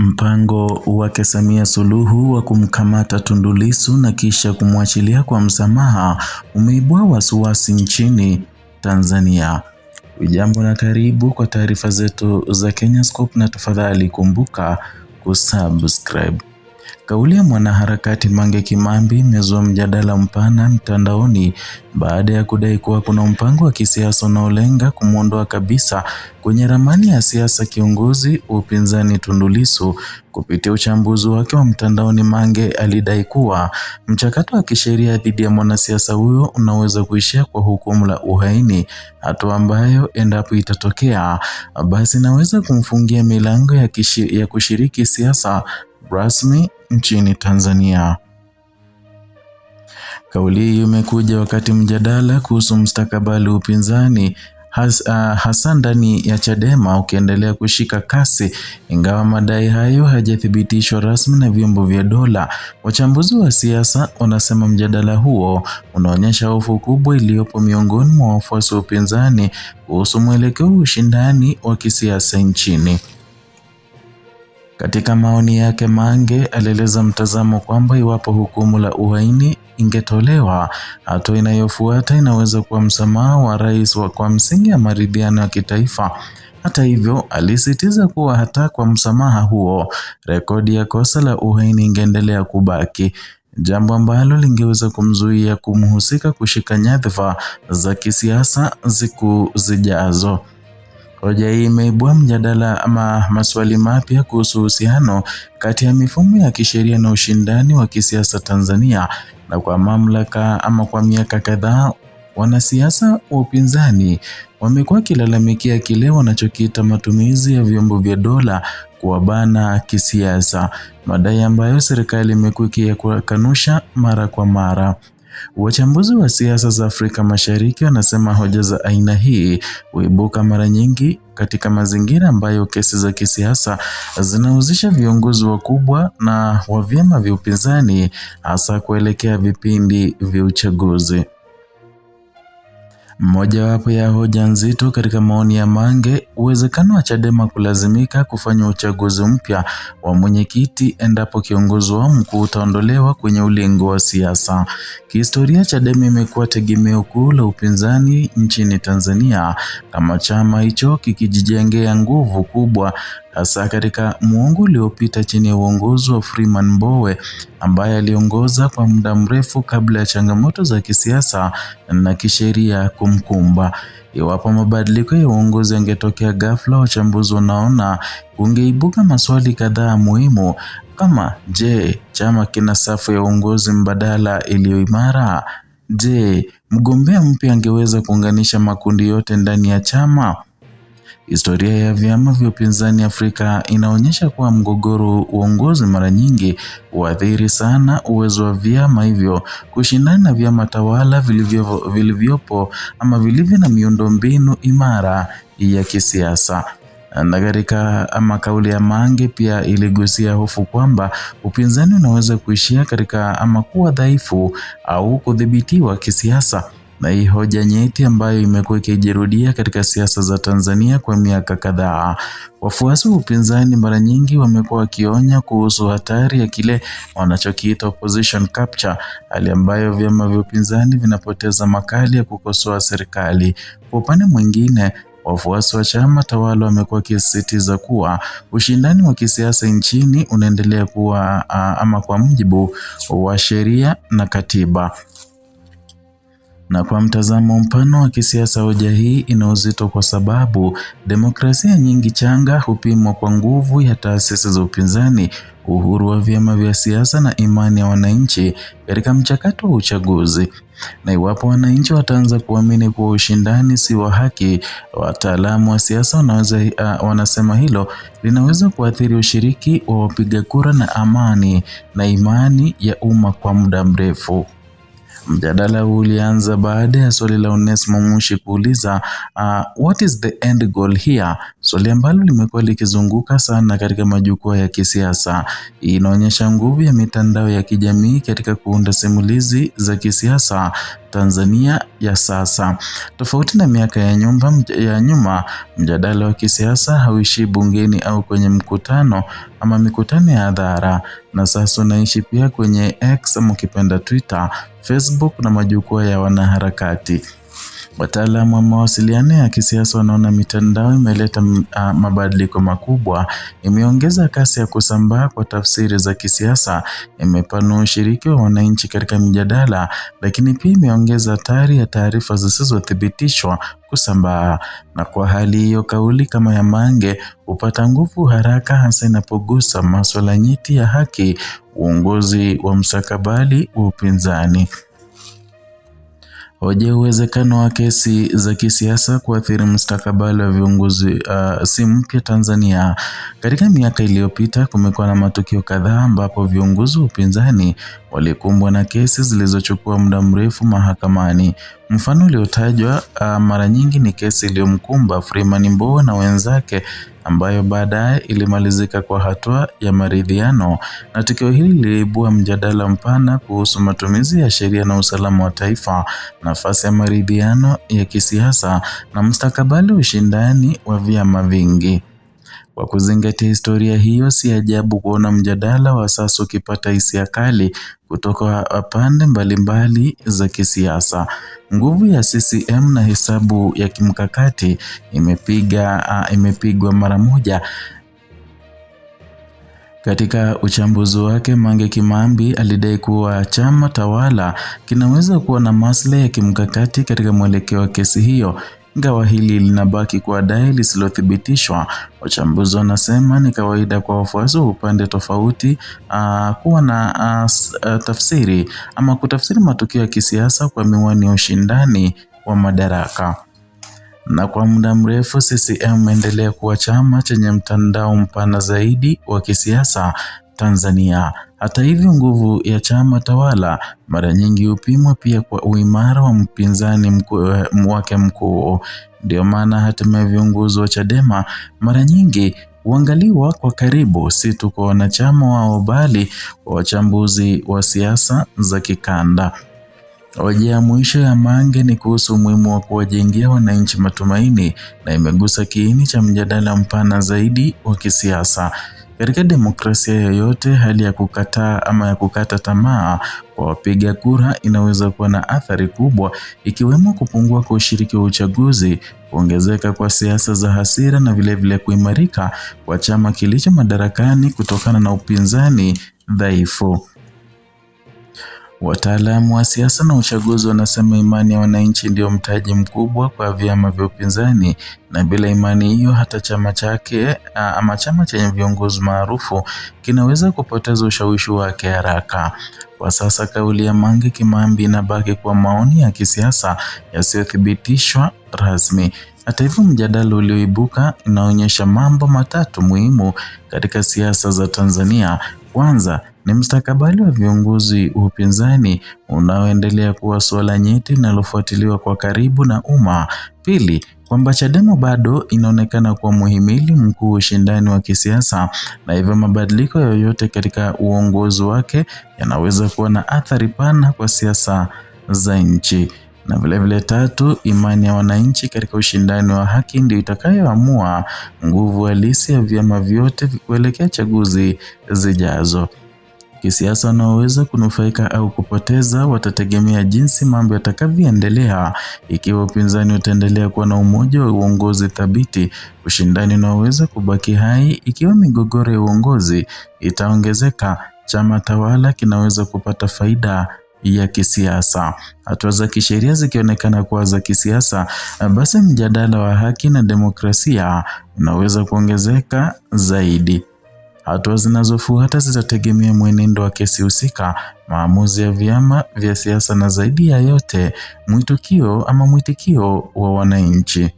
Mpango wake Samia Suluhu wa kumkamata Tundu Lissu na kisha kumwachilia kwa msamaha umeibua wasiwasi nchini Tanzania. Ujambo na karibu kwa taarifa zetu za Kenyascope, na tafadhali kumbuka kusubscribe. Kauli ya mwanaharakati Mange Kimambi imezua mjadala mpana mtandaoni baada ya kudai kuwa kuna mpango wa kisiasa unaolenga kumuondoa kabisa kwenye ramani ya siasa kiongozi wa upinzani Tundu Lissu. Kupitia uchambuzi wake wa mtandaoni, Mange alidai kuwa mchakato wa kisheria dhidi ya mwanasiasa huyo unaweza kuishia kwa hukumu la uhaini, hatua ambayo endapo itatokea basi inaweza kumfungia milango ya kushiriki siasa rasmi nchini Tanzania. Kauli hii imekuja wakati mjadala kuhusu mustakabali upinzani hasa ndani ya Chadema ukiendelea kushika kasi, ingawa madai hayo hajathibitishwa rasmi na vyombo vya dola. Wachambuzi wa siasa wanasema mjadala huo unaonyesha hofu kubwa iliyopo miongoni mwa wafuasi wa upinzani kuhusu mwelekeo wa ushindani wa kisiasa nchini. Katika maoni yake, Mange alieleza mtazamo kwamba iwapo hukumu la uhaini ingetolewa, hatua inayofuata inaweza kuwa msamaha wa rais kwa msingi ya maridhiano ya kitaifa. Hata hivyo, alisisitiza kuwa hata kwa msamaha huo, rekodi ya kosa la uhaini ingeendelea kubaki, jambo ambalo lingeweza kumzuia kumhusika kushika nyadhifa za kisiasa siku zijazo. Hoja hii imeibua mjadala ama maswali mapya kuhusu uhusiano kati ya mifumo ya kisheria na ushindani wa kisiasa Tanzania. Na kwa miaka kadhaa, wanasiasa wa upinzani wamekuwa wakilalamikia kile wanachokiita matumizi ya vyombo vya dola kuwabana kisiasa, madai ambayo serikali imekuwa ikiyakanusha mara kwa mara. Wachambuzi wa siasa za Afrika Mashariki wanasema hoja za aina hii huibuka mara nyingi katika mazingira ambayo kesi za kisiasa zinahusisha viongozi wakubwa na wa vyama vya upinzani, hasa kuelekea vipindi vya uchaguzi. Mojawapo ya hoja nzito katika maoni ya Mange, uwezekano wa Chadema kulazimika kufanya uchaguzi mpya wa mwenyekiti endapo kiongozi wao mkuu utaondolewa kwenye ulingo wa siasa. Kihistoria, Chadema imekuwa tegemeo kuu la upinzani nchini Tanzania, kama chama hicho kikijijengea nguvu kubwa hasa katika muongo uliopita chini ya uongozi wa Freeman Mbowe, ambaye aliongoza kwa muda mrefu kabla ya changamoto za kisiasa na kisheria kumkumba. Iwapo mabadiliko ya uongozi yangetokea ghafla, wachambuzi wanaona kungeibuka maswali kadhaa muhimu kama: je, chama kina safu ya uongozi mbadala iliyo imara? Je, mgombea mpya angeweza kuunganisha makundi yote ndani ya chama? Historia ya vyama vya upinzani Afrika inaonyesha kuwa mgogoro wa uongozi mara nyingi huathiri sana uwezo wa vyama hivyo kushindana na vyama tawala vilivyopo ama vilivyo na miundombinu imara ya kisiasa. Na katika kauli ya Mange pia iligusia hofu kwamba upinzani unaweza kuishia katika kuwa dhaifu au kudhibitiwa kisiasa. Na hii hoja nyeti ambayo imekuwa ikijirudia katika siasa za Tanzania kwa miaka kadhaa. Wafuasi wa upinzani mara nyingi wamekuwa wakionya kuhusu hatari ya kile wanachokiita opposition capture, hali ambayo vyama vya upinzani vinapoteza makali ya kukosoa serikali. Kwa upande mwingine, wafuasi wa chama tawala wamekuwa wakisisitiza kuwa ushindani wa kisiasa nchini unaendelea kuwa kwa mujibu wa sheria na katiba. Na kwa mtazamo mpana wa kisiasa, hoja hii ina uzito kwa sababu demokrasia nyingi changa hupimwa kwa nguvu ya taasisi za upinzani, uhuru wa vyama vya siasa na imani ya wananchi katika mchakato wa uchaguzi. Na iwapo wananchi wataanza kuamini kuwa ushindani si wa haki, wataalamu wa siasa wanasema hilo linaweza kuathiri ushiriki wa wapiga kura na amani na imani ya umma kwa muda mrefu. Mjadala huu ulianza baada ya swali la Onesmo Mushi kuuliza what is the end goal here? swali ambalo limekuwa likizunguka sana katika majukwaa ya kisiasa. Hii inaonyesha nguvu ya mitandao ya kijamii katika kuunda simulizi za kisiasa Tanzania ya sasa. Tofauti na miaka ya nyuma, mjadala wa kisiasa hauishi bungeni au kwenye mkutano ama mikutano ya hadhara, na sasa unaishi pia kwenye X ama ukipenda Twitter, Facebook na majukwaa ya wanaharakati. Wataalamu wa mawasiliano ya kisiasa wanaona mitandao imeleta mabadiliko makubwa, imeongeza kasi ya kusambaa kwa tafsiri za kisiasa, imepanua ushiriki wa wananchi katika mjadala, lakini pia imeongeza hatari ya taarifa zisizothibitishwa kusambaa. Na kwa hali hiyo, kauli kama ya Mange hupata nguvu haraka, hasa inapogusa masuala nyeti ya haki, uongozi wa mustakabali wa upinzani. Hoja uwezekano wa kesi za kisiasa kuathiri mustakabali wa viongozi si mpya Tanzania. Katika miaka iliyopita kumekuwa na matukio kadhaa ambapo viongozi wa upinzani walikumbwa na kesi zilizochukua muda mrefu mahakamani. Mfano uliotajwa mara nyingi ni kesi iliyomkumba Freeman Mbowe na wenzake, ambayo baadaye ilimalizika kwa hatua ya maridhiano, na tukio hili liliibua mjadala mpana kuhusu matumizi ya sheria na usalama wa taifa, nafasi ya maridhiano ya kisiasa na mustakabali wa ushindani wa vyama vingi. Kwa kuzingatia historia hiyo, si ajabu kuona mjadala wa sasa ukipata hisia kali kutoka pande mbalimbali za kisiasa. Nguvu ya CCM na hesabu ya kimkakati imepigwa mara moja. Katika uchambuzi wake, Mange Kimambi alidai kuwa chama tawala kinaweza kuwa na maslahi ya kimkakati katika mwelekeo wa kesi hiyo. Ingawa hili linabaki kuwa dai lisilothibitishwa, wachambuzi wanasema ni kawaida kwa wafuasi wa upande tofauti kuwa na tafsiri ama kutafsiri matukio ya kisiasa kwa miwani ya ushindani wa madaraka. Na kwa muda mrefu CCM imeendelea kuwa chama chenye mtandao mpana zaidi wa kisiasa Tanzania. Hata hivyo, nguvu ya chama tawala mara nyingi hupimwa pia kwa uimara wa mpinzani wake mkuu. Ndio maana hatimaye viongozi wa Chadema mara nyingi huangaliwa kwa karibu, si tu kwa wanachama wao bali kwa wachambuzi wa siasa za kikanda. Hoja ya mwisho ya Mange ni kuhusu umuhimu wa kuwajengea wananchi matumaini, na imegusa kiini cha mjadala mpana zaidi wa kisiasa. Katika demokrasia yoyote, hali ya kukataa ama ya kukata tamaa kwa wapiga kura inaweza kuwa na athari kubwa, ikiwemo kupungua kwa ushiriki wa uchaguzi, kuongezeka kwa siasa za hasira na vilevile kuimarika kwa chama kilicho madarakani kutokana na upinzani dhaifu. Wataalamu wa siasa na uchaguzi wanasema imani ya wananchi ndio mtaji mkubwa kwa vyama vya upinzani, na bila imani hiyo hata chama chake ama chama chenye viongozi maarufu kinaweza kupoteza ushawishi wake haraka. Kwa sasa kauli ya Mange Kimambi inabaki kwa maoni ya kisiasa yasiyothibitishwa rasmi. Hata hivyo, mjadala ulioibuka inaonyesha mambo matatu muhimu katika siasa za Tanzania. Kwanza ni mustakabali wa viongozi wa upinzani unaoendelea kuwa suala nyeti linalofuatiliwa kwa karibu na umma. Pili, kwamba Chadema bado inaonekana kuwa muhimili mkuu wa ushindani wa kisiasa, na hivyo mabadiliko yoyote katika uongozi wake yanaweza kuwa na athari pana kwa siasa za nchi. Na vilevile tatu, imani ya wananchi katika ushindani wa haki ndio itakayoamua nguvu halisi ya vyama vyote kuelekea chaguzi zijazo. Kisiasa, wanaoweza kunufaika au kupoteza watategemea jinsi mambo yatakavyoendelea. Ikiwa upinzani utaendelea kuwa na umoja wa uongozi thabiti, ushindani unaweza kubaki hai. Ikiwa migogoro ya uongozi itaongezeka, chama tawala kinaweza kupata faida ya kisiasa. Hatua za kisheria zikionekana kuwa za kisiasa, basi mjadala wa haki na demokrasia unaweza kuongezeka zaidi. Hatua zinazofuata zitategemea mwenendo wa kesi husika, maamuzi ya vyama vya siasa na zaidi ya yote mwitikio wa wananchi.